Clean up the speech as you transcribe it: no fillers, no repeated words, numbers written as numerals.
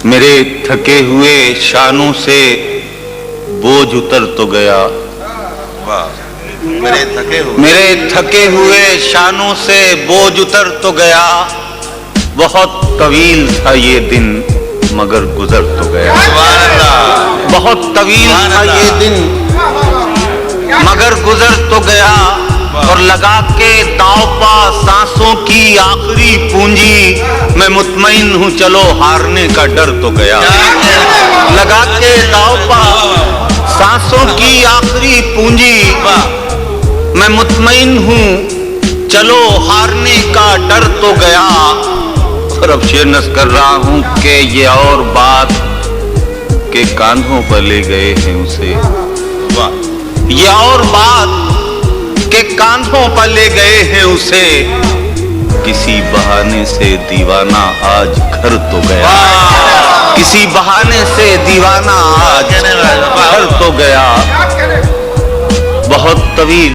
میرے تھکے ہوئے شانوں سے بوجھ اتر تو گیا، میرے تھکے ہوئے شانوں سے بوجھ اتر تو گیا، بہت طویل تھا یہ دن مگر گزر تو گیا، بہت طویل تھا یہ دن مگر گزر تو گیا، اور لگا کے داؤ پا سانسوں کی آخری پونجی میں مطمئن ہوں چلو ہارنے کا ڈر تو گیا، لگا کے داؤ پا سانسوں کی آخری پونجی میں مطمئن ہوں چلو ہارنے کا ڈر تو گیا، اور اب شعر نصب کر رہا ہوں کہ یہ اور بات کہ کاندھوں پر لے گئے ہیں اسے، یہ اور بات کہ کاندھوں پر لے گئے ہیں اسے، کسی بہانے سے دیوانہ آج گھر تو گیا، کسی بہانے سے دیوانہ آج گھر تو گیا، بہت طویل